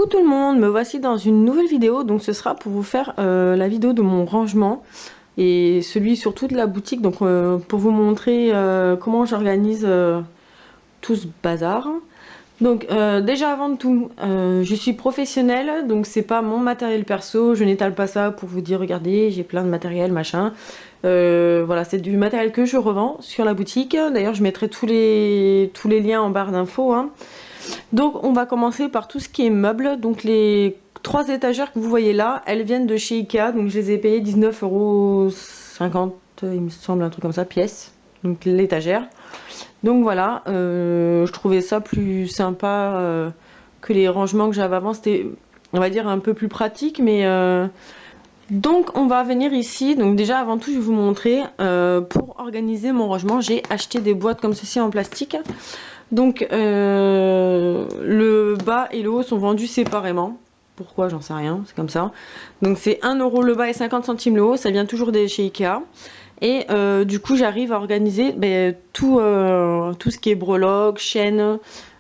Coucou tout le monde, me voici dans une nouvelle vidéo. Donc ce sera pour vous faire la vidéo de mon rangement et celui surtout de la boutique, donc pour vous montrer comment j'organise tout ce bazar. Donc déjà avant de tout, je suis professionnelle, donc c'est pas mon matériel perso, je n'étale pas ça pour vous dire regardez j'ai plein de matériel machin. Voilà, c'est du matériel que je revends sur la boutique. D'ailleurs je mettrai tous les liens en barre d'infos, hein. Donc on va commencer par tout ce qui est meubles. Donc les 3 étagères que vous voyez là, elles viennent de chez Ikea, donc je les ai payées 19,50 €, il me semble, un truc comme ça, pièce, donc l'étagère. Donc voilà, je trouvais ça plus sympa que les rangements que j'avais avant. C'était, on va dire, un peu plus pratique, mais donc on va venir ici. Donc déjà avant tout je vais vous montrer, pour organiser mon rangement, j'ai acheté des boîtes comme ceci en plastique. Donc le bas et le haut sont vendus séparément. Pourquoi, j'en sais rien, c'est comme ça. Donc c'est 1 € le bas et 50 centimes le haut, ça vient toujours de chez Ikea. Et du coup j'arrive à organiser tout ce qui est breloques, chaînes,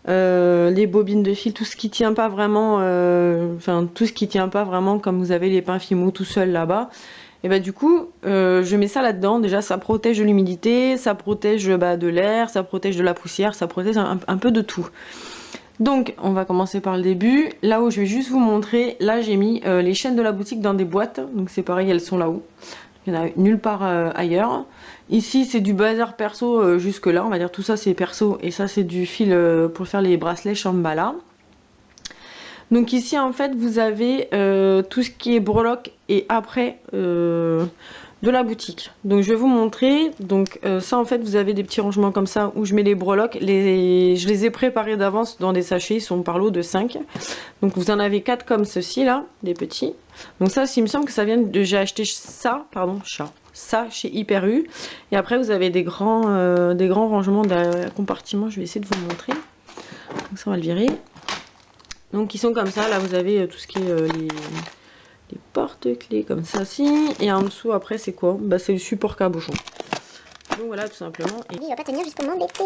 les bobines de fil, tout ce qui tient pas vraiment, tout ce qui tient pas vraiment, comme vous avez les pins Fimo tout seul là-bas. Et bah du coup je mets ça là-dedans. Déjà ça protège de l'humidité, ça protège de l'air, ça protège de la poussière, ça protège un peu de tout. Donc on va commencer par le début, là où je vais juste vous montrer. Là j'ai mis les chaînes de la boutique dans des boîtes, donc c'est pareil, elles sont là-haut, il n'y en a nulle part ailleurs. Ici c'est du bazar perso, jusque là on va dire, tout ça c'est perso, et ça c'est du fil pour faire les bracelets Shambhala. Donc ici en fait vous avez tout ce qui est breloque et après de la boutique. Donc je vais vous montrer. Donc ça en fait vous avez des petits rangements comme ça où je mets les breloques. Je les ai préparés d'avance dans des sachets, ils sont par lot de 5. Donc vous en avez 4 comme ceci là, des petits. Donc ça, il me semble que ça vient de... J'ai acheté ça, pardon, ça chez Hyper U. Et après vous avez des grands rangements de compartiments. Je vais essayer de vous montrer. Donc ça on va le virer. Donc ils sont comme ça, là vous avez tout ce qui est les porte-clés comme ça aussi. Et en dessous après c'est quoi? Bah c'est le support cabochon. Donc voilà tout simplement. Et... il va pas tenir jusqu'au moment d'été.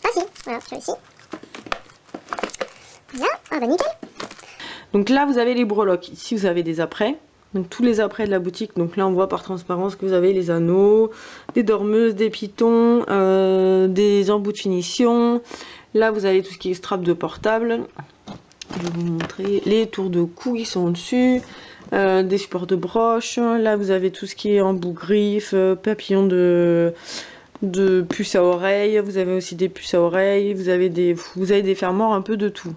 Ah si, voilà, j'ai réussi. Voilà, ah bah nickel. Donc là vous avez les breloques, ici vous avez des apprêts. Donc tous les apprêts de la boutique, donc là on voit par transparence que vous avez les anneaux, des dormeuses, des pitons, des embouts de finition. Là vous avez tout ce qui est strap de portable. Je vais vous montrer les tours de cou qui sont dessus, des supports de broche. Là vous avez tout ce qui est embout griffe, papillons de puces à oreilles. Vous avez aussi des puces à oreilles, vous avez des fermoirs, un peu de tout.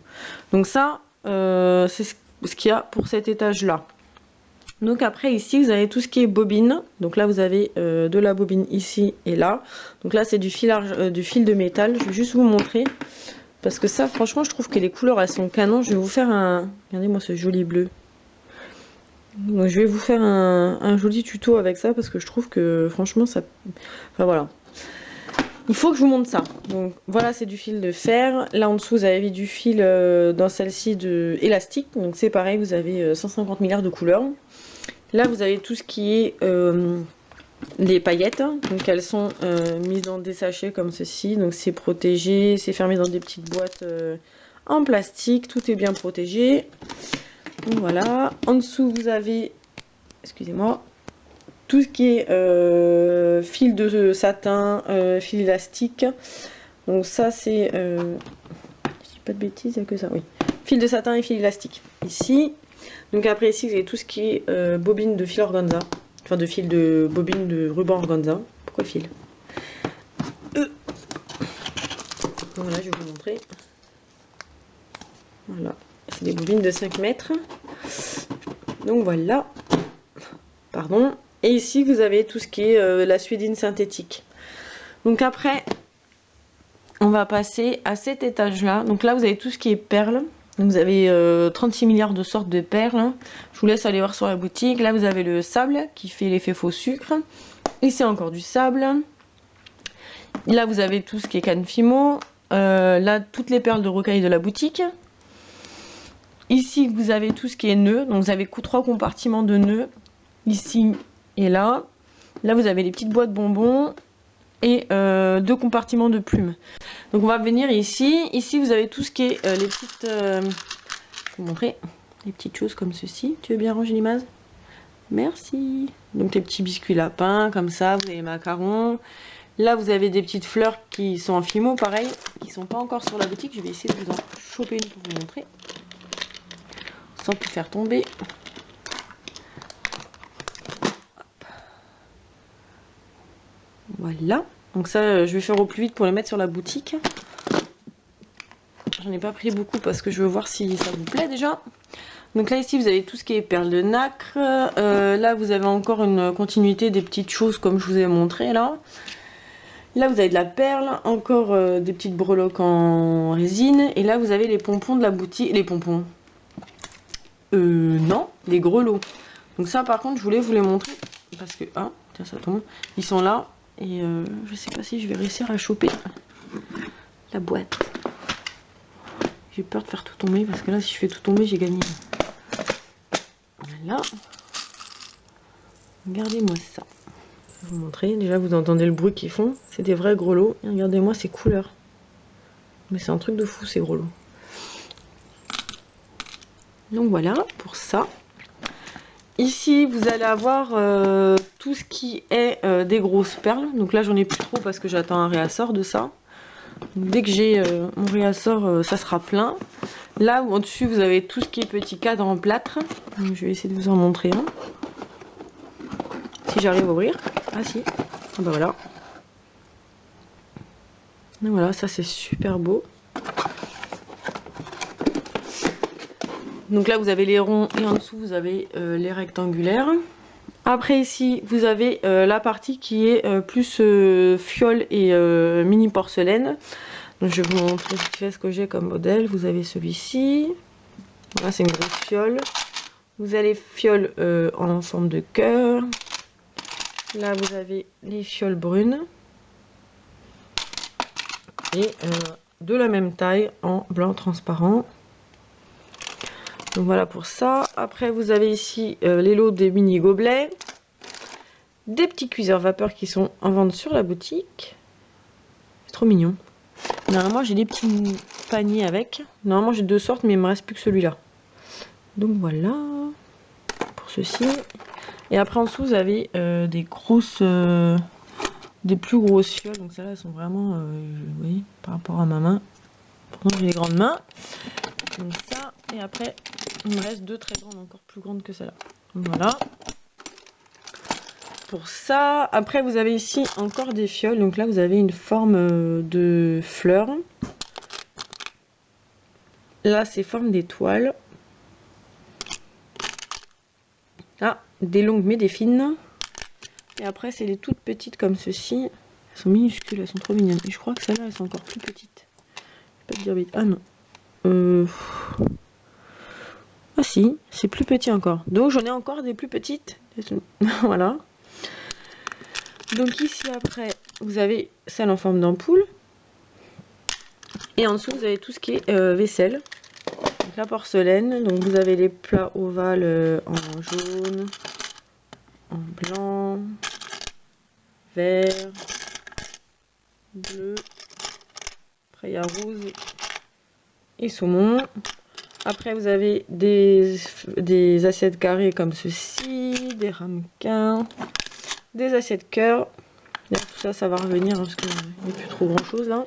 Donc ça c'est ce qu'il y a pour cet étage là. Donc après ici vous avez tout ce qui est bobine. Donc là vous avez de la bobine ici et là. Donc là c'est du fil de métal. Je vais juste vous montrer parce que ça franchement je trouve que les couleurs elles sont canon. Je vais vous faire un... Regardez moi ce joli bleu. Donc je vais vous faire un joli tuto avec ça parce que je trouve que franchement ça... Enfin voilà. Il faut que je vous montre ça. Donc voilà, c'est du fil de fer. Là en dessous vous avez du fil dans celle-ci de élastique. Donc c'est pareil, vous avez 150 milliards de couleurs. Là vous avez tout ce qui est les paillettes. Donc elles sont mises dans des sachets comme ceci. Donc c'est protégé, c'est fermé dans des petites boîtes en plastique. Tout est bien protégé. Donc voilà. En dessous vous avez, excusez-moi, tout ce qui est fil de satin, fil élastique. Donc ça c'est, je dis pas de bêtises, il n'y a que ça, oui. Fil de satin et fil élastique ici. Donc après ici vous avez tout ce qui est bobine de fil organza. Enfin de bobine de ruban organza. Pourquoi fil? Voilà, je vais vous montrer. Voilà, c'est des bobines de 5 mètres. Donc voilà. Pardon. Et ici vous avez tout ce qui est la suédine synthétique. Donc après on va passer à cet étage là. Donc là vous avez tout ce qui est perles. Donc vous avez 36 milliards de sortes de perles. Je vous laisse aller voir sur la boutique. Là vous avez le sable qui fait l'effet faux sucre. Ici encore du sable. Là vous avez tout ce qui est canne Fimo. Là toutes les perles de rocaille de la boutique. Ici vous avez tout ce qui est nœuds. Donc vous avez 3 compartiments de nœuds. Ici et là. Là vous avez les petites boîtes bonbons et 2 compartiments de plumes. Donc on va venir ici. Ici vous avez tout ce qui est les petites... je vais vous montrer les petites choses comme ceci. Tu veux bien ranger l'image? Merci. Donc les petits biscuits lapins comme ça, vous avez les macarons. Là vous avez des petites fleurs qui sont en fimo pareil, qui sont pas encore sur la boutique. Je vais essayer de vous en choper une pour vous montrer. Sans plus faire tomber. Voilà. Donc ça je vais faire au plus vite pour les mettre sur la boutique. J'en ai pas pris beaucoup parce que je veux voir si ça vous plaît déjà. Donc là ici vous avez tout ce qui est perles de nacre. Là vous avez encore une continuité des petites choses comme je vous ai montré là. Là vous avez de la perle, encore des petites breloques en résine. Et là vous avez les pompons de la boutique. Les pompons. Non, les grelots. Donc ça par contre je voulais vous les montrer. Parce que, ah, tiens ça tombe. Ils sont là. Et je sais pas si je vais réussir à choper la boîte. J'ai peur de faire tout tomber parce que là si je fais tout tomber j'ai gagné. Voilà. Regardez-moi ça. Je vais vous montrer. Déjà vous entendez le bruit qu'ils font. C'est des vrais grelots. Et regardez-moi ces couleurs. Mais c'est un truc de fou ces grelots. Donc voilà pour ça. Ici vous allez avoir tout ce qui est des grosses perles. Donc là j'en ai plus trop parce que j'attends un réassort de ça. Donc, dès que j'ai mon réassort ça sera plein. Là au dessus vous avez tout ce qui est petit cadre en plâtre. Donc, je vais essayer de vous en montrer un. Si j'arrive à ouvrir. Ah si. Ah bah voilà. Et voilà, ça c'est super beau. Donc là vous avez les ronds et en dessous vous avez les rectangulaires. Après ici vous avez la partie qui est plus fiole et mini porcelaine. Donc je vais vous montrer ce que j'ai comme modèle. Vous avez celui-ci. Là c'est une grosse fiole. Vous avez les fioles en forme de cœur. Là vous avez les fioles brunes. Et de la même taille en blanc transparent. Donc voilà pour ça. Après vous avez ici les lots des mini gobelets. Des petits cuiseurs vapeur qui sont en vente sur la boutique. C'est trop mignon. Normalement j'ai des petits paniers avec. Normalement j'ai deux sortes mais il me reste plus que celui-là. Donc voilà. Pour ceci. Et après en dessous vous avez des grosses... des plus grosses fioles. Donc celles-là elles sont vraiment... vous voyez, par rapport à ma main. Pourtant j'ai des grandes mains. Donc ça. Et après il me reste deux très grandes, encore plus grandes que celle-là. Voilà. Pour ça, après vous avez ici encore des fioles. Donc là vous avez une forme de fleur. Là c'est forme d'étoile. Là des longues mais des fines. Et après c'est les toutes petites comme ceci. Elles sont minuscules, elles sont trop mignonnes. Et je crois que celles-là elles sont encore plus petites. Je vais pas te dire vite. Ah non. Ah si, c'est plus petit encore. Donc j'en ai encore des plus petites. Voilà. Donc ici après, vous avez celle en forme d'ampoule. Et en dessous, vous avez tout ce qui est vaisselle. Donc la porcelaine. Donc vous avez les plats ovales en jaune, en blanc, vert, bleu. Après il y a rose et saumon. Après vous avez des assiettes carrées comme ceci, des ramequins, des assiettes cœur. Tout ça, ça va revenir hein, parce qu'il n'y a plus trop grand chose là.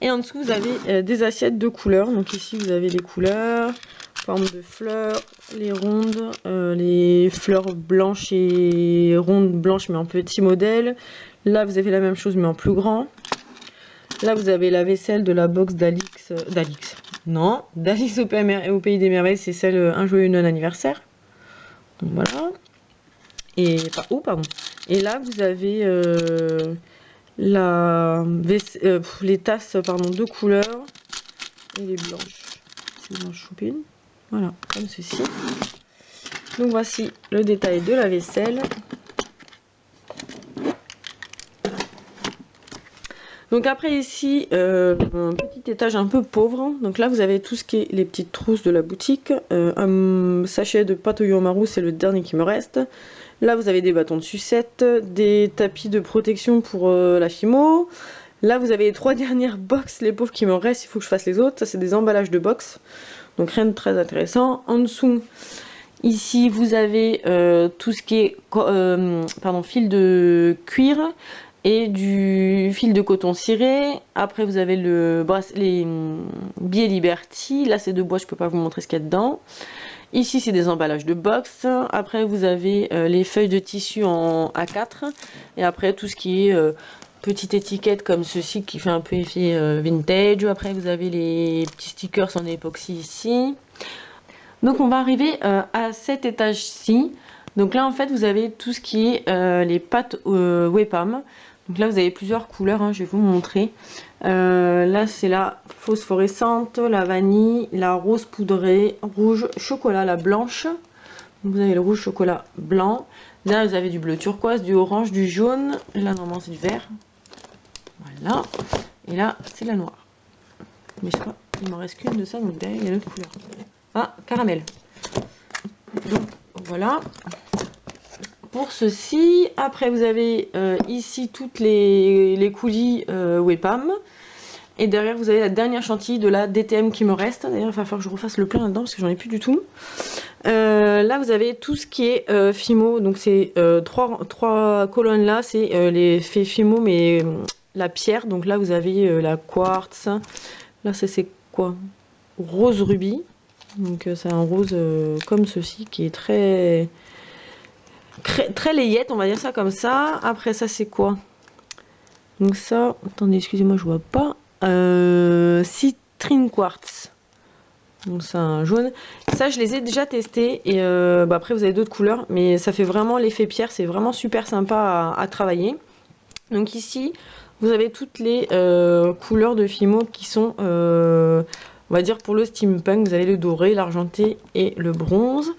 Et en dessous vous avez des assiettes de couleurs. Donc ici vous avez les couleurs, forme de fleurs, les rondes, les fleurs blanches et rondes blanches mais en petit modèle. Là vous avez la même chose mais en plus grand. Là vous avez la vaisselle de la box d'Alix. Non, d'Alice au Pays des Merveilles, c'est celle Un joyeux non-anniversaire. Donc voilà. Et pardon. Et là vous avez les tasses pardon, de couleurs et les blanches. C'est blanche choupine. Voilà, comme ceci. Donc voici le détail de la vaisselle. Donc après ici, un petit étage un peu pauvre. Donc là vous avez tout ce qui est les petites trousses de la boutique. Un sachet de pâte au yomaru, c'est le dernier qui me reste. Là vous avez des bâtons de sucette, des tapis de protection pour la fimo, Là, vous avez les 3 dernières box, les pauvres qui me restent, il faut que je fasse les autres. Ça, c'est des emballages de box. Donc, rien de très intéressant. En dessous, ici, vous avez tout ce qui est fil de cuir et du fil de coton ciré. Après, vous avez les billets Liberty. Là, c'est de bois, je peux pas vous montrer ce qu'il y a dedans. Ici, c'est des emballages de box. Après, vous avez les feuilles de tissu en A4. Et après, tout ce qui est petite étiquette comme ceci qui fait un peu effet vintage. Après, vous avez les petits stickers en époxy ici. Donc, on va arriver à cet étage-ci. Donc là, en fait, vous avez tout ce qui est les pâtes Wepam. Donc là, vous avez plusieurs couleurs, hein, je vais vous montrer. Là, c'est la phosphorescente, la vanille, la rose poudrée, rouge chocolat, la blanche. Donc, vous avez le rouge chocolat blanc. Là, vous avez du bleu turquoise, du orange, du jaune. Là, normalement, c'est du vert. Voilà. Et là, c'est la noire. Mais je crois qu'il m'en reste qu'une de ça, donc derrière, il y a l'autre couleur. Ah, caramel. Donc, voilà. Pour ceci, après vous avez ici toutes les coulis Wepam. Et derrière vous avez la dernière chantilly de la DTM qui me reste. D'ailleurs il va falloir que je refasse le plein là-dedans parce que j'en ai plus du tout. Là vous avez tout ce qui est Fimo. Donc c'est trois colonnes là. C'est les faits Fimo mais la pierre. Donc là vous avez la quartz. Là c'est quoi? Rose rubis. Donc c'est un rose comme ceci qui est très layette, on va dire ça comme ça. Après ça c'est quoi? Donc ça, attendez, excusez-moi, je vois pas. Citrine quartz. Donc c'est un jaune. Ça je les ai déjà testés et après vous avez d'autres couleurs, mais ça fait vraiment l'effet pierre, c'est vraiment super sympa à travailler. Donc ici vous avez toutes les couleurs de Fimo qui sont on va dire pour le steampunk. Vous avez le doré, l'argenté et le bronze.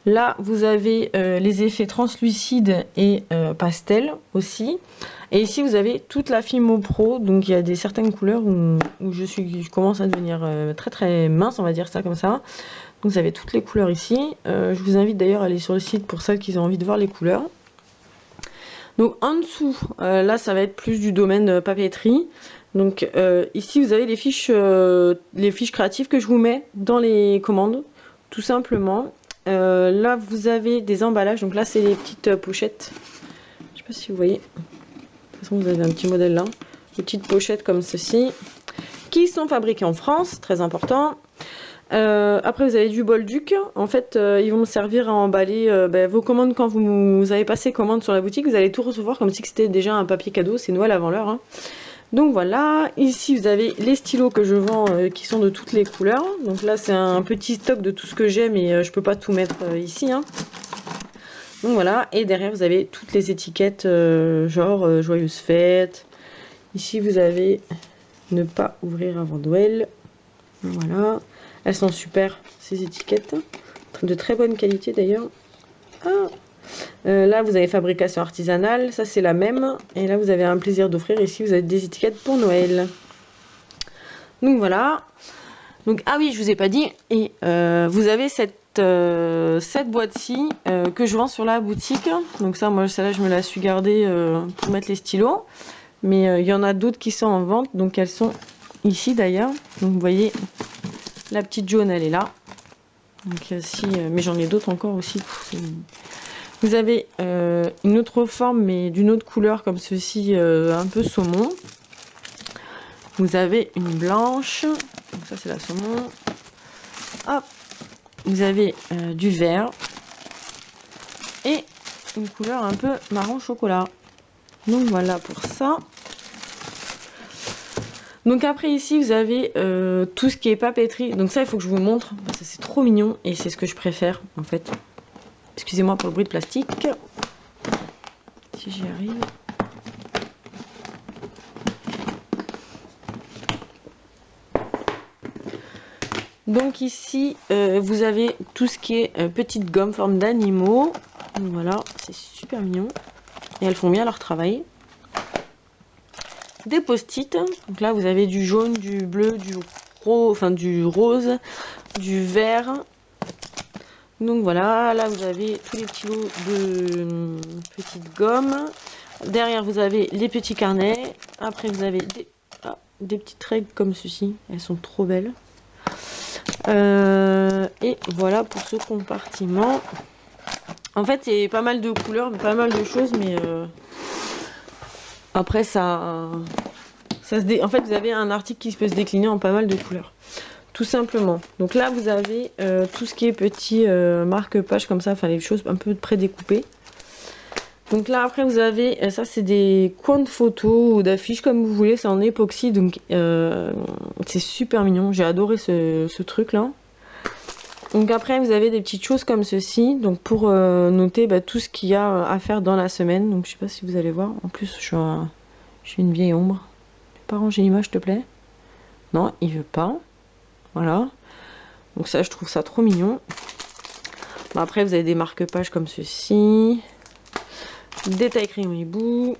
Là, vous avez les effets translucides et pastel aussi. Et ici, vous avez toute la Fimo Pro. Donc, il y a certaines couleurs où je commence à devenir très très mince, on va dire ça comme ça. Donc, vous avez toutes les couleurs ici. Je vous invite d'ailleurs à aller sur le site pour celles qui ont envie de voir les couleurs. Donc, en dessous, là, ça va être plus du domaine papeterie. Donc ici vous avez les fiches créatives que je vous mets dans les commandes, tout simplement. Là vous avez des emballages, donc là c'est les petites pochettes. Je sais pas si vous voyez. De toute façon vous avez un petit modèle là. Des petites pochettes comme ceci, qui sont fabriquées en France, très important. Après vous avez du Bolduc. En fait ils vont me servir à emballer vos commandes quand vous avez passé commande sur la boutique. Vous allez tout recevoir comme si c'était déjà un papier cadeau, c'est Noël avant l'heure. Hein. Donc voilà, ici vous avez les stylos que je vends qui sont de toutes les couleurs. Donc là c'est un petit stock de tout ce que j'ai, mais je peux pas tout mettre ici. Hein. Donc voilà, et derrière vous avez toutes les étiquettes genre joyeuse fête. Ici vous avez ne pas ouvrir avant Noël. Voilà, elles sont super ces étiquettes, de très bonne qualité d'ailleurs. Ah. Là vous avez fabrication artisanale, ça c'est la même. Et là vous avez un plaisir d'offrir. Ici vous avez des étiquettes pour Noël. Donc voilà. Donc ah oui, je vous ai pas dit. Et vous avez cette boîte-ci que je vends sur la boutique. Donc ça, moi celle-là je me la suis gardée pour mettre les stylos. Mais il y en a d'autres qui sont en vente. Donc elles sont ici d'ailleurs. Donc vous voyez, la petite jaune elle est là. Donc si, mais j'en ai d'autres encore aussi. Vous avez une autre forme mais d'une autre couleur comme ceci, un peu saumon. Vous avez une blanche, donc ça c'est la saumon. Hop, vous avez du vert et une couleur un peu marron chocolat. Donc voilà pour ça. Donc après ici vous avez tout ce qui est papeterie. Donc ça il faut que je vous montre parce que c'est trop mignon et c'est ce que je préfère en fait. Excusez-moi pour le bruit de plastique. Si j'y arrive. Donc ici, vous avez tout ce qui est petite gomme forme d'animaux. Voilà, c'est super mignon. Et elles font bien leur travail. Des post-it. Donc là, vous avez du jaune, du bleu, du rose, du vert. Donc voilà, là vous avez tous les petits lots de petites gommes. Derrière vous avez les petits carnets. Après vous avez des des petites règles comme ceci, elles sont trop belles. Et voilà pour ce compartiment. En fait, c'est pas mal de couleurs, pas mal de choses, mais après en fait, vous avez un article qui peut se décliner en pas mal de couleurs, tout simplement. Donc là, vous avez tout ce qui est petit marque-page comme ça, enfin les choses un peu prédécoupées. Donc là, après, vous avez, ça c'est des coins de photos ou d'affiches comme vous voulez, c'est en époxy, donc c'est super mignon. J'ai adoré ce truc-là. Donc après, vous avez des petites choses comme ceci, donc pour noter tout ce qu'il y a à faire dans la semaine. Donc je sais pas si vous allez voir, en plus j'ai une vieille ombre. Tu peux pas ranger l'image, s'il te plaît? Non, il veut pas. Voilà. Donc ça, je trouve ça trop mignon. Bon, après, vous avez des marque-pages comme ceci. Des tailles crayon hibou.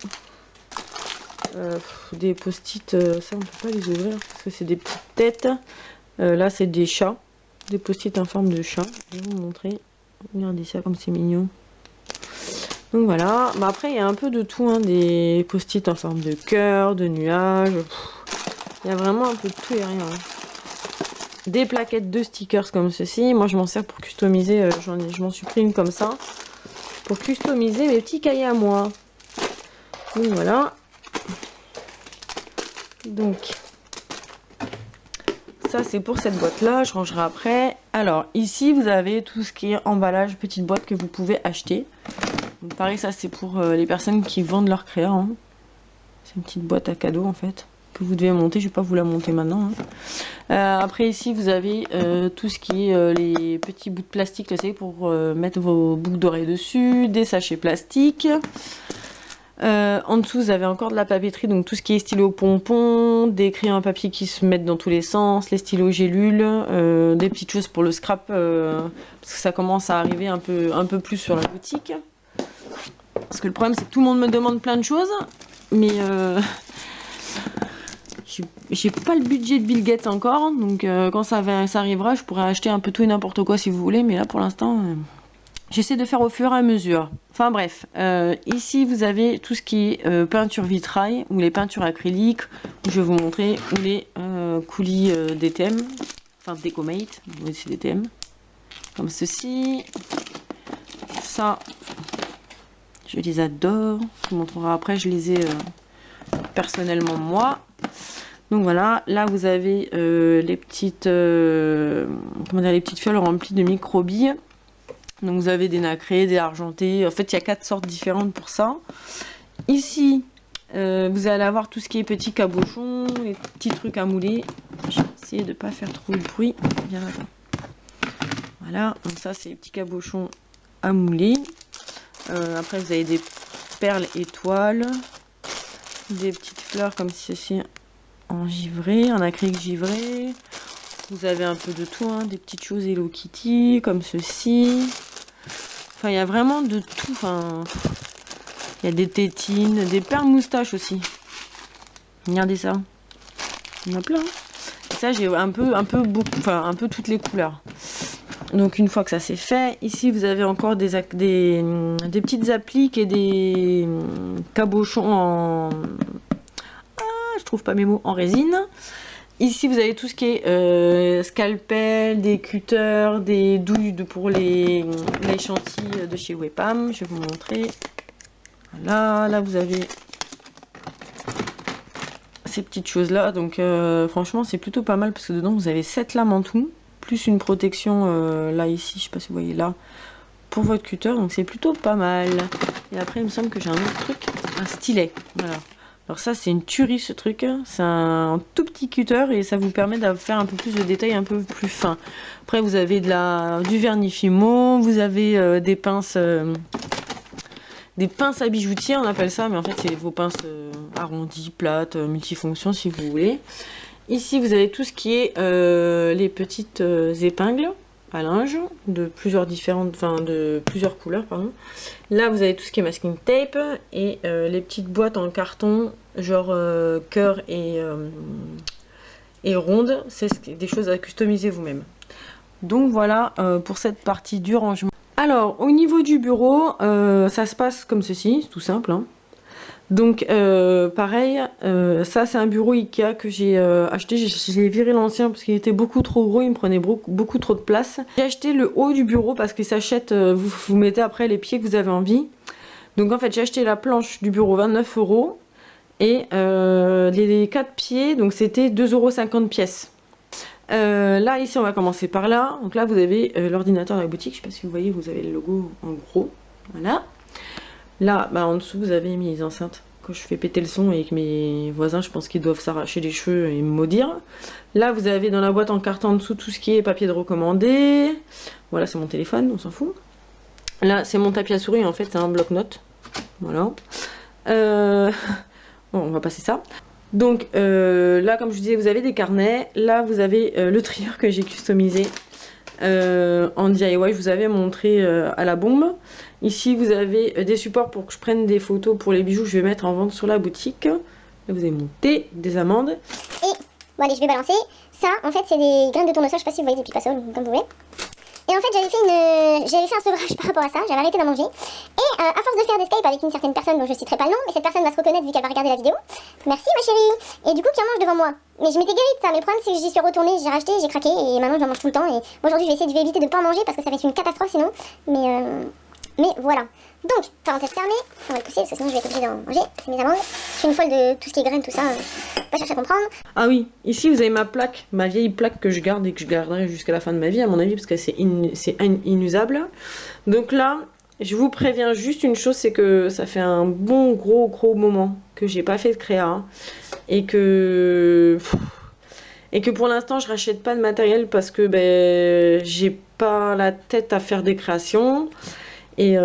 Des post-it, ça on peut pas les ouvrir parce que c'est des petites têtes. Là, c'est des chats. Des post-it en forme de chat. Je vais vous montrer. Regardez ça comme c'est mignon. Donc voilà. Après, il y a un peu de tout. Hein, des post-it en forme de cœur, de nuages. Il y a vraiment un peu de tout et rien. Hein. Des plaquettes de stickers comme ceci. Moi, je m'en sers pour customiser. Je m'en suis pris une comme ça. Pour customiser mes petits cahiers à moi. Donc voilà. Donc, ça c'est pour cette boîte là, je rangerai après. Alors ici vous avez tout ce qui est emballage, petite boîte que vous pouvez acheter. Donc, pareil, ça c'est pour les personnes qui vendent leur créa. Hein. C'est une petite boîte à cadeaux en fait, que vous devez monter, je vais pas vous la monter maintenant. Hein. Après ici vous avez tout ce qui est les petits bouts de plastique, vous savez, pour mettre vos boucles d'oreilles dessus, des sachets plastiques. En dessous vous avez encore de la papeterie, donc tout ce qui est stylo pompon, des crayons à papier qui se mettent dans tous les sens, les stylos gélules, des petites choses pour le scrap, parce que ça commence à arriver un peu plus sur la boutique. Parce que le problème c'est que tout le monde me demande plein de choses, mais j'ai pas le budget de Bill Gates encore, donc quand ça arrivera, je pourrais acheter un peu tout et n'importe quoi si vous voulez, mais là pour l'instant j'essaie de faire au fur et à mesure. Enfin bref, ici vous avez tout ce qui est peinture vitrail ou les peintures acryliques. Je vais vous montrer, ou les coulis DTM, enfin Decomate, c'est DTM, comme ceci. Ça, je les adore. Je vous montrerai après, je les ai personnellement moi. Donc voilà, là vous avez les petites, les petites fioles remplies de micro-billes. Donc vous avez des nacrés, des argentés. En fait, il y a 4 sortes différentes pour ça. Ici, vous allez avoir tout ce qui est petits cabochons, les petits trucs à mouler. Je vais essayer de ne pas faire trop de bruit. Bien là. Voilà, donc ça c'est les petits cabochons à mouler. Après, vous avez des perles étoiles, des petites fleurs comme ceci en givré, en acrylique givré. Vous avez un peu de tout, hein, des petites choses Hello Kitty comme ceci. Enfin, il y a vraiment de tout. Enfin, il y a des tétines, des perles moustaches aussi. Regardez ça. Il y en a plein. Et ça, j'ai un peu toutes les couleurs. Donc, une fois que ça c'est fait, ici, vous avez encore des petites appliques et des cabochons en... Ah, je trouve pas mes mots. En résine. Ici, vous avez tout ce qui est scalpel, des cutters, des douilles pour les chantilly de chez Wepam. Je vais vous montrer. Voilà, là vous avez ces petites choses-là. Donc franchement, c'est plutôt pas mal parce que dedans, vous avez 7 lames en tout. Plus une protection, là, ici, je sais pas si vous voyez là, pour votre cutter. Donc c'est plutôt pas mal. Et après, il me semble que j'ai un autre truc, un stylet. Voilà. Alors ça c'est une tuerie ce truc, c'est un tout petit cutter et ça vous permet de faire un peu plus de détails un peu plus fins. Après vous avez du vernis fimo, vous avez des pinces à bijoutier on appelle ça, mais en fait c'est vos pinces arrondies, plates, multifonctions si vous voulez. Ici vous avez tout ce qui est les petites épingles à linge de plusieurs couleurs pardon. Là vous avez tout ce qui est masking tape et les petites boîtes en carton genre cœur et ronde, c'est des choses à customiser vous-même. Donc voilà pour cette partie du rangement. Alors au niveau du bureau ça se passe comme ceci, c'est tout simple hein. Donc pareil, ça c'est un bureau Ikea que j'ai acheté, j'ai viré l'ancien parce qu'il était beaucoup trop gros, il me prenait beaucoup trop de place. J'ai acheté le haut du bureau parce qu'il s'achète, vous mettez après les pieds que vous avez envie. Donc en fait j'ai acheté la planche du bureau 29 € et les 4 pieds, donc c'était 2,50 € pièce. Là ici on va commencer par là, donc là vous avez l'ordinateur de la boutique, je sais pas si vous voyez, vous avez le logo en gros, voilà. Là, bah, en dessous, vous avez mis les enceintes. Quand je fais péter le son et que mes voisins, je pense qu'ils doivent s'arracher les cheveux et me maudire. Là, vous avez dans la boîte en carton en dessous tout ce qui est papier de recommandé. Voilà, c'est mon téléphone, on s'en fout. Là, c'est mon tapis à souris, en fait, c'est un bloc-notes. Voilà. Bon, on va passer ça. Donc, là, comme je vous disais, vous avez des carnets. Là, vous avez le trieur que j'ai customisé en DIY. Je vous avais montré à la bombe. Ici, vous avez des supports pour que je prenne des photos pour les bijoux que je vais mettre en vente sur la boutique. Là, vous avez mon thé, des amandes. Et, bon allez, je vais balancer. Ça, en fait, c'est des graines de tournesol, je sais pas si vous voyez, des petits passos, comme vous voulez. Et en fait, j'avais fait un sevrage par rapport à ça, j'avais arrêté d'en manger. Et à force de faire des Skype avec une certaine personne dont je citerai pas le nom, mais cette personne va se reconnaître vu qu'elle va regarder la vidéo. Merci ma chérie. Et du coup, qui en mange devant moi. Mais je m'étais guérie de ça, mais le problème c'est que j'y suis retournée, j'ai racheté, j'ai craqué et maintenant j'en mange tout le temps. Et aujourd'hui, je vais éviter de pas en manger parce que ça va être une catastrophe sinon. Mais voilà. Donc, parenthèse fermée, on va le pousser parce que sinon je vais être obligée d'en manger. C'est mes amandes. Je suis une folle de tout ce qui est graines, tout ça. Pas chercher à comprendre. Ah oui, ici vous avez ma plaque, ma vieille plaque que je garde et que je garderai jusqu'à la fin de ma vie, à mon avis, parce que c'est inusable. Donc là, je vous préviens juste une chose, c'est que ça fait un bon gros moment que j'ai pas fait de créa. Et que pour l'instant je rachète pas de matériel parce que ben, j'ai pas la tête à faire des créations. Et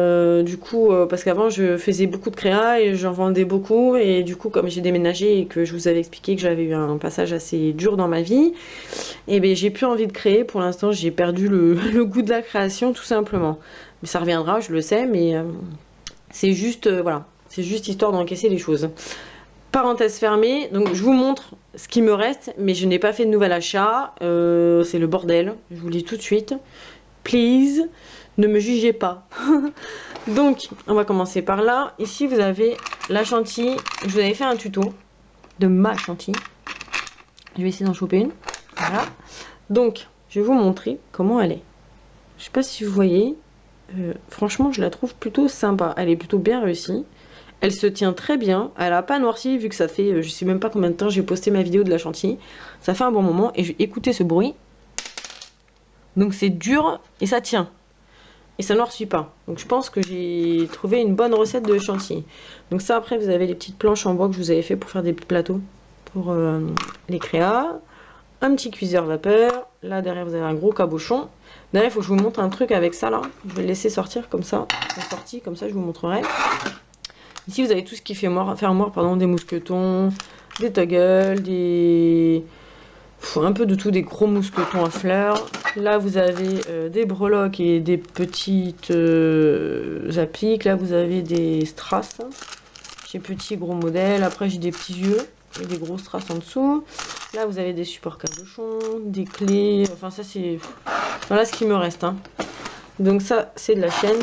du coup, parce qu'avant je faisais beaucoup de créa et j'en vendais beaucoup, et du coup comme j'ai déménagé et que je vous avais expliqué que j'avais eu un passage assez dur dans ma vie, et ben j'ai plus envie de créer. Pour l'instant j'ai perdu le goût de la création tout simplement. Mais ça reviendra, je le sais, mais c'est juste voilà, c'est juste histoire d'encaisser les choses. Parenthèse fermée, donc je vous montre ce qui me reste, mais je n'ai pas fait de nouvel achat, c'est le bordel, je vous le dis tout de suite. Please, ne me jugez pas. Donc, on va commencer par là. Ici, vous avez la chantilly. Je vous avais fait un tuto de ma chantilly. Je vais essayer d'en choper une. Voilà. Donc, je vais vous montrer comment elle est. Je sais pas si vous voyez. Franchement, je la trouve plutôt sympa. Elle est plutôt bien réussie. Elle se tient très bien. Elle n'a pas noirci vu que ça fait, je sais même pas combien de temps j'ai posté ma vidéo de la chantilly. Ça fait un bon moment. Et je vais écouter ce bruit. Donc c'est dur et ça tient. Et ça ne noircit pas. Donc je pense que j'ai trouvé une bonne recette de chantilly. Donc ça, après vous avez les petites planches en bois que je vous avais fait pour faire des plateaux pour les créas. Un petit cuiseur vapeur. Là derrière vous avez un gros cabochon. Derrière il faut que je vous montre un truc avec ça là. Je vais le laisser sortir comme ça. Sorti comme ça je vous montrerai. Ici vous avez tout ce qui fait faire moire des mousquetons, des toggles, un peu de tout, des gros mousquetons à fleurs. Là vous avez des breloques et des petites appliques. Là vous avez des strass. J'ai petit gros modèle. Après j'ai des petits yeux et des gros strass en dessous. Là vous avez des supports cabochons, des clés. Enfin ça c'est... Voilà ce qui me reste. Hein. Donc ça c'est de la chaîne.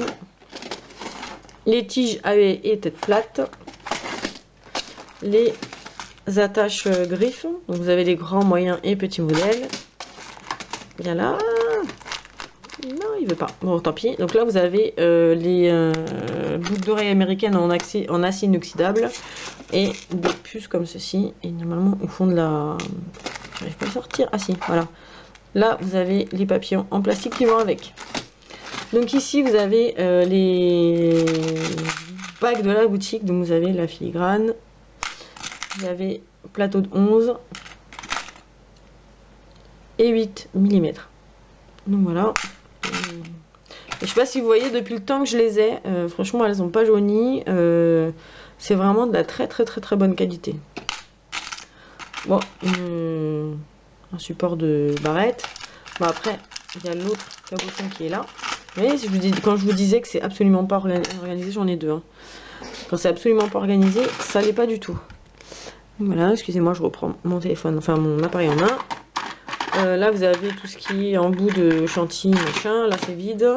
Les tiges à haie et tête plate. Les attaches griffes. Donc vous avez les grands, moyens et petits modèles. Bien là. Non, il veut pas. Bon, tant pis. Donc là, vous avez les boucles d'oreilles américaines en acier inoxydable et des puces comme ceci. Et normalement, au fond de la... J'arrive pas à sortir. Ah si, voilà. Là, vous avez les papillons en plastique qui vont avec. Donc ici, vous avez les bagues de la boutique. Donc vous avez la filigrane. Vous avez plateau de 11 et 8 mm. Donc voilà. Je sais pas si vous voyez depuis le temps que je les ai. Franchement, elles n'ont pas jauni. C'est vraiment de la très bonne qualité. Bon, un support de barrette. Bon après, il y a l'autre cabochon qui est là. Vous voyez, quand je vous disais que c'est absolument pas organisé, j'en ai deux. Hein. Quand c'est absolument pas organisé, ça l'est pas du tout. Voilà, excusez-moi, je reprends mon téléphone, enfin mon appareil en main. Là, vous avez tout ce qui est en bout de chantilly, machin. Là, c'est vide.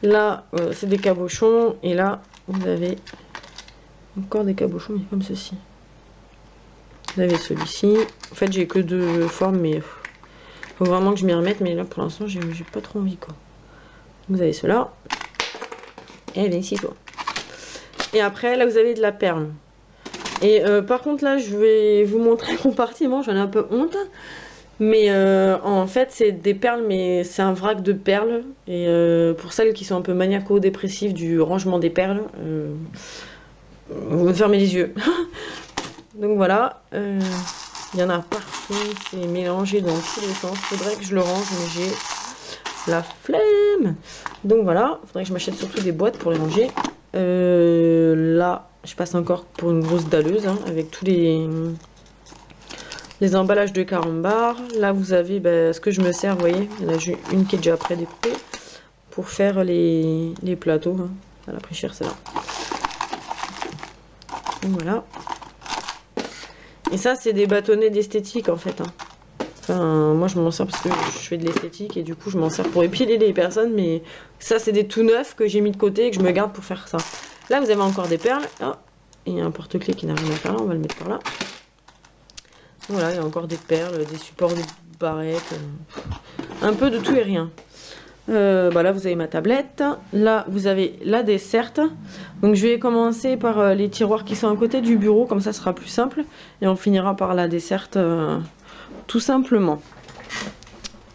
Là, c'est des cabochons. Et là, vous avez Encore des cabochons, mais comme ceci. Vous avez celui-ci. En fait, j'ai que 2 formes, mais faut vraiment que je m'y remette. Mais là, pour l'instant, j'ai pas trop envie, quoi. Vous avez cela. Et bien ici, quoi. Et après, là, vous avez de la perle. Et par contre, là, je vais vous montrer le compartiment. J'en ai un peu honte. Mais en fait, c'est des perles, mais c'est un vrac de perles. Et pour celles qui sont un peu maniaco-dépressives du rangement des perles, vous fermez les yeux. Donc voilà, il y en a partout, c'est mélangé dans tous les sens. Faudrait que je le range, mais j'ai la flemme. Donc voilà, faudrait que je m'achète surtout des boîtes pour les ranger. Là, je passe encore pour une grosse dalleuse hein, avec tous les emballages de carambar. Là, vous avez ce que je me sers, vous voyez, il y en a une qui est déjà prédécoupée pour faire les plateaux. Hein. Elle a pris cher, celle-là. Donc voilà. Et ça, c'est des bâtonnets d'esthétique en fait. Hein. Enfin, moi, je m'en sers parce que je fais de l'esthétique et du coup, je m'en sers pour épiler les personnes. Mais ça, c'est des tout neufs que j'ai mis de côté et que je me garde pour faire ça. Là, vous avez encore des perles. Oh, il y a un porte-clés qui n'a rien à faire là. On va le mettre par là. Voilà, il y a encore des perles, des supports de barrettes. Un peu de tout et rien. Là, vous avez ma tablette. Là, vous avez la desserte. Donc, je vais commencer par les tiroirs qui sont à côté du bureau. Comme ça sera plus simple. Et on finira par la desserte tout simplement.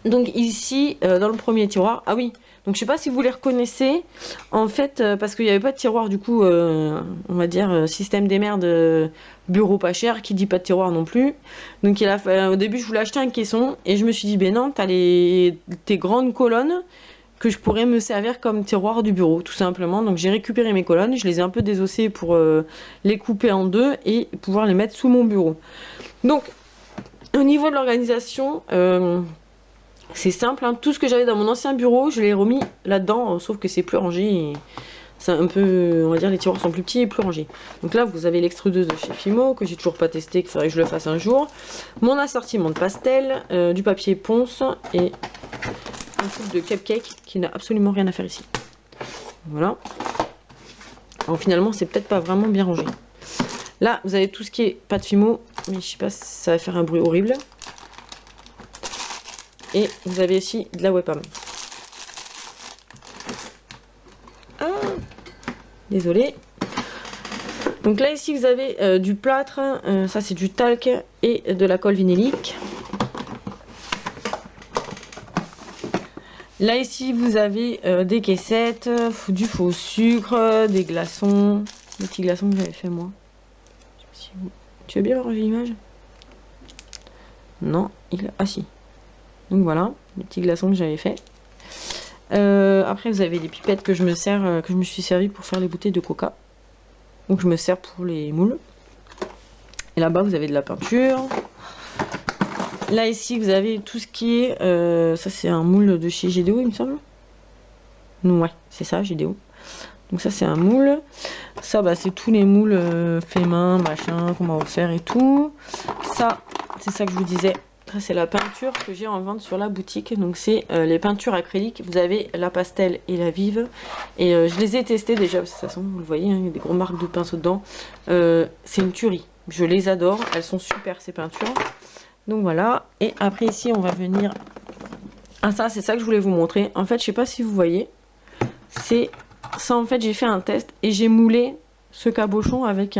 Donc, ici, dans le premier tiroir. Ah oui, donc je sais pas si vous les reconnaissez. En fait, parce qu'il n'y avait pas de tiroir, du coup, on va dire système des merdes, bureau pas cher, qui dit pas de tiroir non plus. Donc, au début, je voulais acheter un caisson. Et je me suis dit, ben non, t'as tes grandes colonnes que je pourrais me servir comme tiroir du bureau, tout simplement. Donc j'ai récupéré mes colonnes, je les ai un peu désossées pour les couper en deux et pouvoir les mettre sous mon bureau. Donc, au niveau de l'organisation, c'est simple, hein. Tout ce que j'avais dans mon ancien bureau, je l'ai remis là-dedans, sauf que c'est plus rangé. C'est un peu, on va dire, les tiroirs sont plus petits et plus rangés. Donc là, vous avez l'extrudeuse de chez Fimo, que j'ai toujours pas testé, qu'il faudrait que je le fasse un jour. Mon assortiment de pastel, du papier ponce et un truc de cupcake qui n'a absolument rien à faire ici. Voilà. Alors finalement, c'est peut-être pas vraiment bien rangé. Là, vous avez tout ce qui est pâte Fimo, mais je sais pas si ça va faire un bruit horrible. Et vous avez aussi de la webcam. Ah, désolé. Donc là, ici, vous avez du plâtre, ça c'est du talc et de la colle vinylique. Là, ici, vous avez des caissettes, du faux sucre, des glaçons, des petits glaçons que j'avais fait moi. Tu veux bien ranger l'image? Non, ah si. Donc voilà, les petits glaçons que j'avais fait. Après, vous avez des pipettes que je me sers, que je me suis servi pour faire les bouteilles de coca. Donc je me sers pour les moules. Et là-bas, vous avez de la peinture. Là, ici, vous avez tout ce qui est... ça, c'est un moule de chez GDO, il me semble. Non, ouais, c'est ça, GDO. Donc ça, c'est un moule. Ça, c'est tous les moules faits main, machin, qu'on m'a offert et tout. Ça, c'est ça que je vous disais. Ça, c'est la peinture que j'ai en vente sur la boutique. Donc, c'est les peintures acryliques. Vous avez la pastel et la vive. Et je les ai testées déjà. De toute façon, vous le voyez, hein, il y a des grosses marques de pinceau dedans. C'est une tuerie. Je les adore. Elles sont super, ces peintures. Donc, voilà. Et après, ici, on va venir... Ah, ça, c'est ça que je voulais vous montrer. En fait, je sais pas si vous voyez. C'est ça, en fait, j'ai fait un test. Et j'ai moulé ce cabochon avec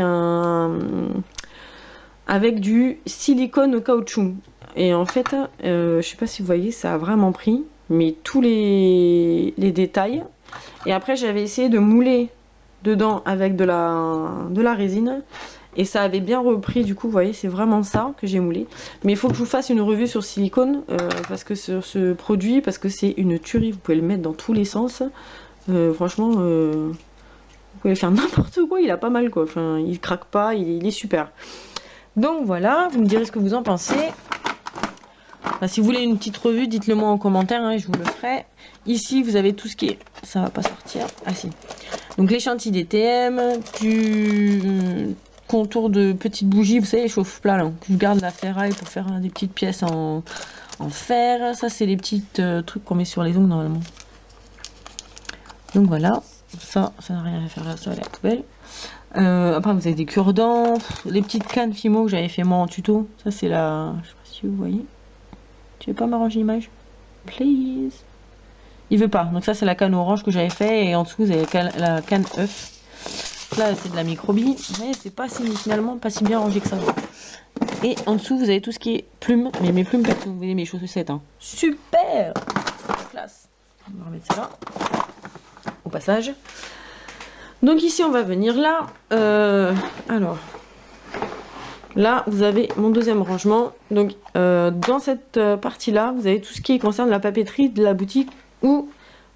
avec du silicone au caoutchouc. Et en fait, je sais pas si vous voyez, ça a vraiment pris, mais tous les détails. Et après, j'avais essayé de mouler dedans avec de la résine. Et ça avait bien repris, du coup, vous voyez, c'est vraiment ça que j'ai moulé. Mais il faut que je vous fasse une revue sur silicone, parce que sur ce produit, parce que c'est une tuerie, vous pouvez le mettre dans tous les sens. Franchement, vous pouvez faire n'importe quoi, il a pas mal quoi. Enfin, il craque pas, il est super. Donc voilà, vous me direz ce que vous en pensez. Si vous voulez une petite revue, dites-le moi en commentaire, hein, et je vous le ferai. Ici, vous avez tout ce qui est... Ça va pas sortir. Ah si. Donc les chantilly DTM, du contour de petites bougies, vous savez, chauffe-plat, là. Je garde la ferraille pour faire des petites pièces en fer. Ça, c'est les petits trucs qu'on met sur les ongles, normalement. Donc voilà. Ça n'a rien à faire là, ça va aller à la poubelle. Après vous avez des cure-dents, les petites cannes Fimo que j'avais fait moi en tuto. Ça c'est la... Je sais pas si vous voyez. Tu veux pas m'arranger l'image? Please. Il veut pas. Donc ça c'est la canne orange que j'avais fait. Et en dessous vous avez la canne œuf. Là c'est de la microbie. Mais c'est pas si, finalement pas si bien rangé que ça. Et en dessous vous avez tout ce qui est plumes. Mais mes plumes, vous voyez mes chaussettes. Hein. Super classe. On va remettre ça là. Au passage. Donc ici on va venir là. Alors. Là, vous avez mon deuxième rangement. Donc, dans cette partie-là, vous avez tout ce qui concerne la papeterie de la boutique ou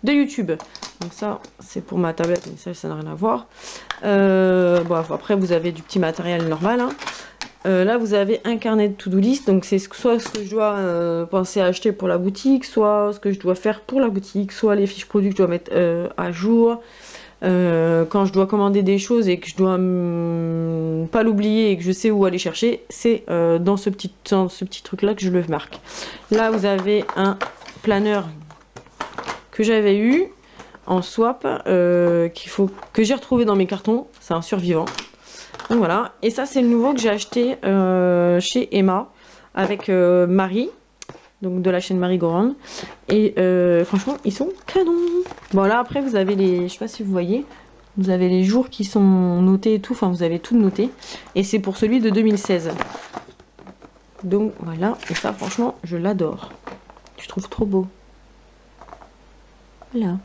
de YouTube. Donc ça, c'est pour ma tablette, mais ça n'a rien à voir. Bon, après, vous avez du petit matériel normal. Hein. Là, vous avez un carnet de to-do list. Donc, c'est soit ce que je dois penser à acheter pour la boutique, soit ce que je dois faire pour la boutique, soit les fiches produits que je dois mettre à jour. Quand je dois commander des choses et que je dois pas l'oublier et que je sais où aller chercher, c'est dans ce petit truc là que je le marque. Là vous avez un planeur que j'avais eu en swap que j'ai retrouvé dans mes cartons. C'est un survivant. Donc voilà, et ça c'est le nouveau que j'ai acheté chez Emma avec Marie, donc de la chaîne Marie Goran. Et franchement ils sont canons. Bon là après vous avez les, je sais pas si vous voyez, vous avez les jours qui sont notés et tout, enfin vous avez tout noté. Et c'est pour celui de 2016. Donc voilà, et ça franchement je l'adore. Je trouve trop beau. Voilà.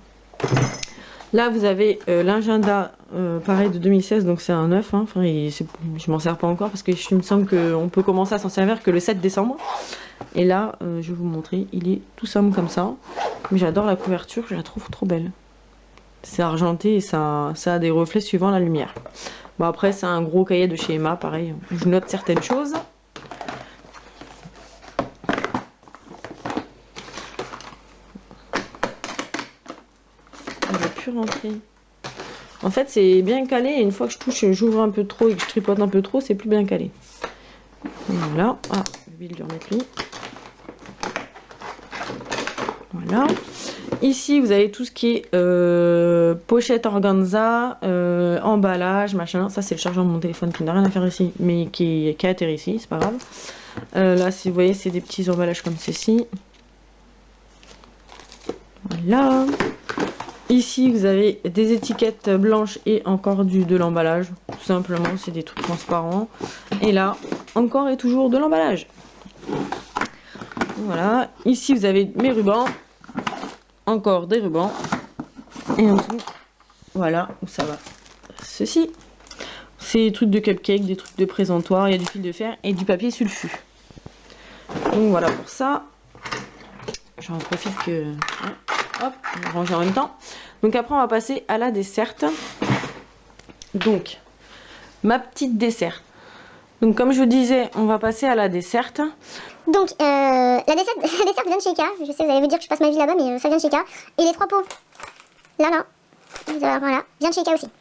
Là vous avez l'agenda pareil de 2016, donc c'est un 9. Hein. Enfin, je m'en sers pas encore parce que il me semble qu'on peut commencer à s'en servir que le 7 décembre. Et là, je vais vous montrer, il est tout simple comme ça. Mais j'adore la couverture, je la trouve trop belle. C'est argenté et ça a des reflets suivant la lumière. Bon après, c'est un gros cahier de chez Emma, pareil. Je note certaines choses. Je vais plus rentrer. En fait, c'est bien calé et une fois que je touche, j'ouvre un peu trop et que je tripote un peu trop, c'est plus bien calé. Voilà. Ah, je vais le remettre lui. Voilà. Ici, vous avez tout ce qui est pochette organza, emballage, machin. Ça, c'est le chargeur de mon téléphone qui n'a rien à faire ici, mais qui a atterri ici, c'est pas grave. Là, si vous voyez, c'est des petits emballages comme ceci. Voilà. Ici, vous avez des étiquettes blanches et encore de l'emballage. Tout simplement, c'est des trucs transparents. Et là, encore et toujours de l'emballage. Voilà. Ici, vous avez mes rubans. Encore des rubans. Et en dessous, voilà où ça va. Ceci, c'est des trucs de cupcake, des trucs de présentoir. Il y a du fil de fer et du papier sulfu. Donc voilà pour ça. J'en profite que... Hop, on va ranger en même temps. Donc après, on va passer à la desserte. Donc, ma petite desserte. Donc comme je vous disais, on va passer à la desserte. Donc, la desserte vient de chez Ika. Je sais, vous allez vous dire que je passe ma vie là-bas, mais ça vient de chez Ika. Et les 3 pots, là, voilà, vient de chez Ika aussi. Donc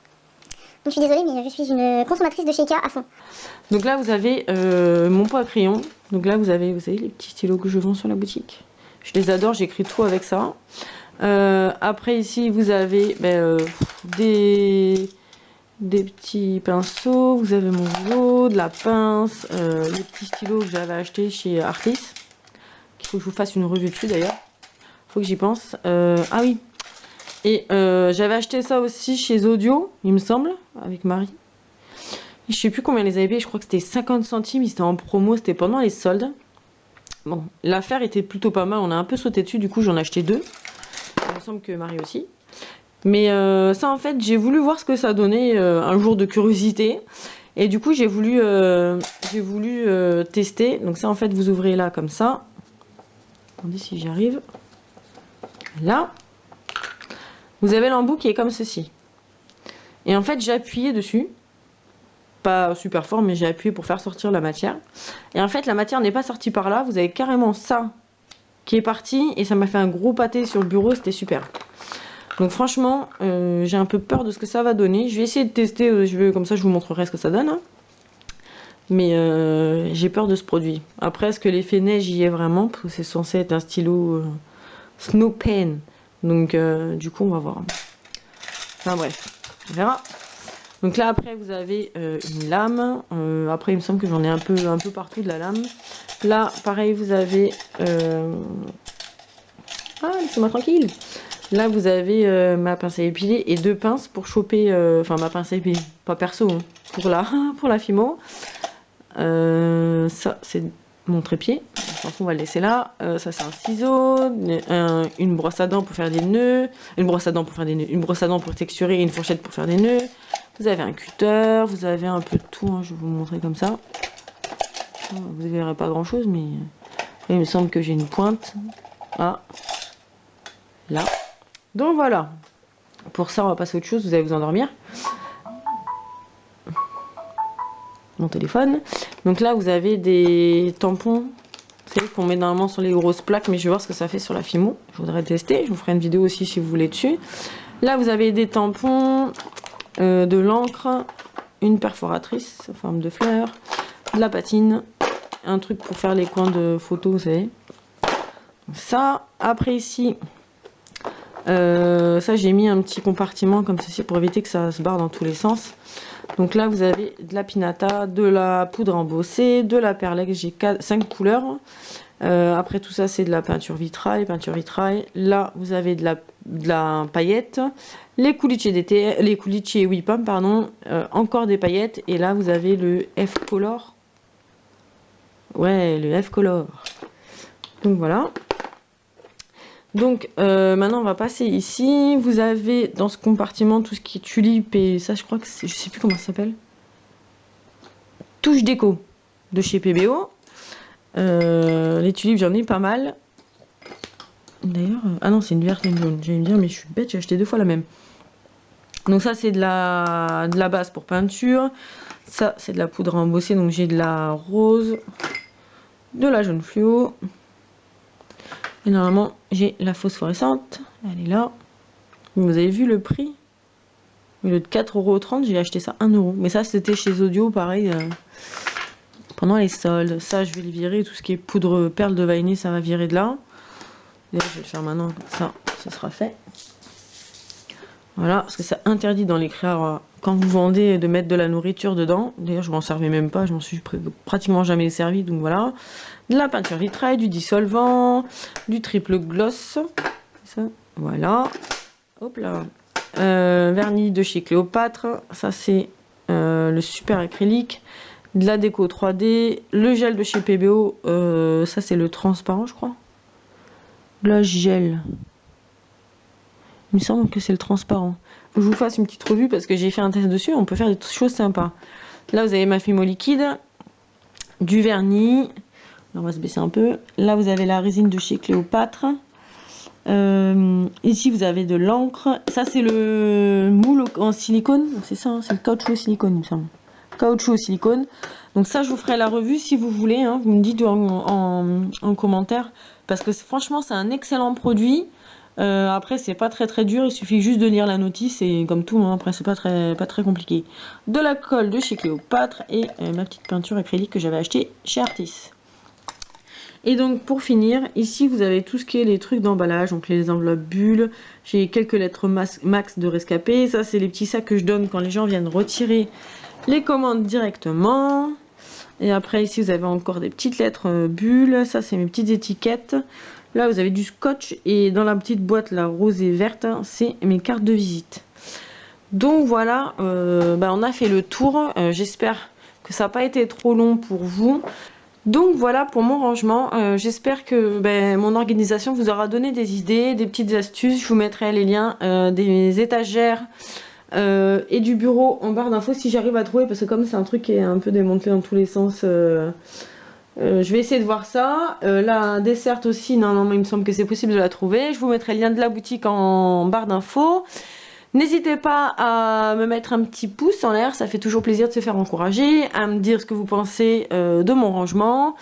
je suis désolée, mais je suis une consommatrice de chez Ika à fond. Donc là, vous avez mon pot à crayon. Donc là, vous avez les petits stylos que je vends sur la boutique. Je les adore, j'écris tout avec ça. Après, ici, vous avez des petits pinceaux. Vous avez mon rouleau, de la pince, les petits stylos que j'avais achetés chez Artis. Il faut que je vous fasse une revue dessus d'ailleurs. Faut que j'y pense. Ah oui. Et j'avais acheté ça aussi chez Audio, il me semble, avec Marie. Je sais plus combien les avait payés, je crois que c'était 50 centimes, c'était en promo, c'était pendant les soldes. Bon, l'affaire était plutôt pas mal, on a un peu sauté dessus, du coup j'en ai acheté 2. Il me semble que Marie aussi. Mais ça en fait, j'ai voulu voir ce que ça donnait un jour de curiosité. Et du coup j'ai voulu tester. Donc ça en fait, vous ouvrez là comme ça. Attendez si j'y arrive. Là. Vous avez l'embout qui est comme ceci. Et en fait, j'ai appuyé dessus. Pas super fort, mais j'ai appuyé pour faire sortir la matière. Et en fait, la matière n'est pas sortie par là. Vous avez carrément ça qui est parti. Et ça m'a fait un gros pâté sur le bureau. C'était super. Donc franchement, j'ai un peu peur de ce que ça va donner. Je vais essayer de tester. Comme ça, je vous montrerai ce que ça donne. Hein. Mais j'ai peur de ce produit. Après, est-ce que l'effet neige y est vraiment? Parce que c'est censé être un stylo Snow Pen. Donc du coup on va voir. Enfin bref, on verra. Donc là après vous avez une lame, après il me semble que j'en ai un peu partout de la lame. Là pareil vous avez... Ah laissez-moi tranquille. Là vous avez ma pince à épiler et 2 pinces pour choper, enfin ma pince à épiler, pas perso, hein, pour la Fimo. Ça c'est mon trépied, on va le laisser là. Ça c'est un ciseau, une brosse à dents pour faire des nœuds, une brosse à dents pour texturer et une fourchette pour faire des nœuds. Vous avez un cutter, vous avez un peu de tout, hein, je vais vous montrer comme ça. Vous ne verrez pas grand chose, mais il me semble que j'ai une pointe. Ah, là. Donc voilà. Pour ça, on va passer à autre chose, vous allez vous endormir. Mon téléphone. Donc là, vous avez des tampons. C'est ce qu'on met normalement sur les grosses plaques, mais je vais voir ce que ça fait sur la Fimo. Je voudrais tester. Je vous ferai une vidéo aussi si vous voulez dessus. Là, vous avez des tampons, de l'encre, une perforatrice en forme de fleur, de la patine, un truc pour faire les coins de photos, vous savez. Ça, après ici, ça j'ai mis un petit compartiment comme ceci pour éviter que ça se barre dans tous les sens. Donc là vous avez de la pinata, de la poudre embossée, de la perlex, j'ai 5 couleurs. Après tout ça c'est de la peinture vitrail. Là vous avez de la paillette, les coulichiers d'été, les coulichiers Whippum pardon, encore des paillettes, et là vous avez le F Color. Ouais, le F Color. Donc voilà. Donc maintenant on va passer ici. Vous avez dans ce compartiment tout ce qui est tulipe et ça je crois que c'est, je sais plus comment ça s'appelle. Touche déco de chez PBO. Les tulipes j'en ai pas mal. D'ailleurs, ah non c'est une verte et une jaune. J'allais me dire mais je suis bête, j'ai acheté 2 fois la même. Donc ça c'est de la base pour peinture. Ça c'est de la poudre embossée, donc j'ai de la rose, de la jaune fluo. Et normalement, j'ai la phosphorescente. Elle est là. Vous avez vu le prix? Au lieu de 4,30 €, j'ai acheté ça 1 €. Mais ça, c'était chez Audio, pareil, pendant les soldes. Ça, je vais le virer. Tout ce qui est poudre perle de vanille, ça va virer de là. D'ailleurs, je vais le faire maintenant. Ça, ce sera fait. Voilà, parce que c'est interdit dans les créas quand vous vendez de mettre de la nourriture dedans. D'ailleurs, je m'en servais même pas. Je m'en suis pratiquement jamais servi. Donc voilà. De la peinture vitrail, du dissolvant, du triple gloss, ça, voilà, hop là, vernis de chez Cléopâtre, ça c'est le super acrylique, de la déco 3D, le gel de chez PBO, ça c'est le transparent je crois, le gel, il me semble que c'est le transparent. Je vous fasse une petite revue parce que j'ai fait un test dessus, on peut faire des choses sympas. Là vous avez ma Fimo liquide, du vernis. On va se baisser un peu. Là, vous avez la résine de chez Cléopâtre. Ici, vous avez de l'encre. Ça, c'est le moule en silicone. C'est ça, hein, c'est le caoutchouc au silicone, il me semble. Caoutchouc au silicone. Donc ça, je vous ferai la revue si vous voulez. Hein. Vous me dites en commentaire. Parce que franchement, c'est un excellent produit. Après, c'est pas très dur. Il suffit juste de lire la notice. Et comme tout, hein, après, c'est pas très compliqué. De la colle de chez Cléopâtre. Et ma petite peinture acrylique que j'avais achetée chez Artis. Et donc pour finir, ici vous avez tout ce qui est les trucs d'emballage, donc les enveloppes bulles, j'ai quelques lettres max de rescapé, ça c'est les petits sacs que je donne quand les gens viennent retirer les commandes directement. Et après ici vous avez encore des petites lettres bulles, ça c'est mes petites étiquettes. Là vous avez du scotch et dans la petite boîte là rose et verte, c'est mes cartes de visite. Donc voilà, on a fait le tour, j'espère que ça n'a pas été trop long pour vous. Donc voilà pour mon rangement, j'espère que mon organisation vous aura donné des idées, des petites astuces. Je vous mettrai les liens des étagères et du bureau en barre d'infos si j'arrive à trouver, parce que comme c'est un truc qui est un peu démantelé dans tous les sens, je vais essayer de voir ça. La desserte aussi, normalement il me semble que c'est possible de la trouver. Je vous mettrai le lien de la boutique en barre d'infos. N'hésitez pas à me mettre un petit pouce en l'air, ça fait toujours plaisir de se faire encourager, à me dire ce que vous pensez de mon rangement.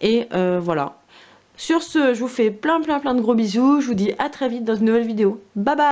Et voilà. Sur ce, je vous fais plein de gros bisous. Je vous dis à très vite dans une nouvelle vidéo. Bye bye!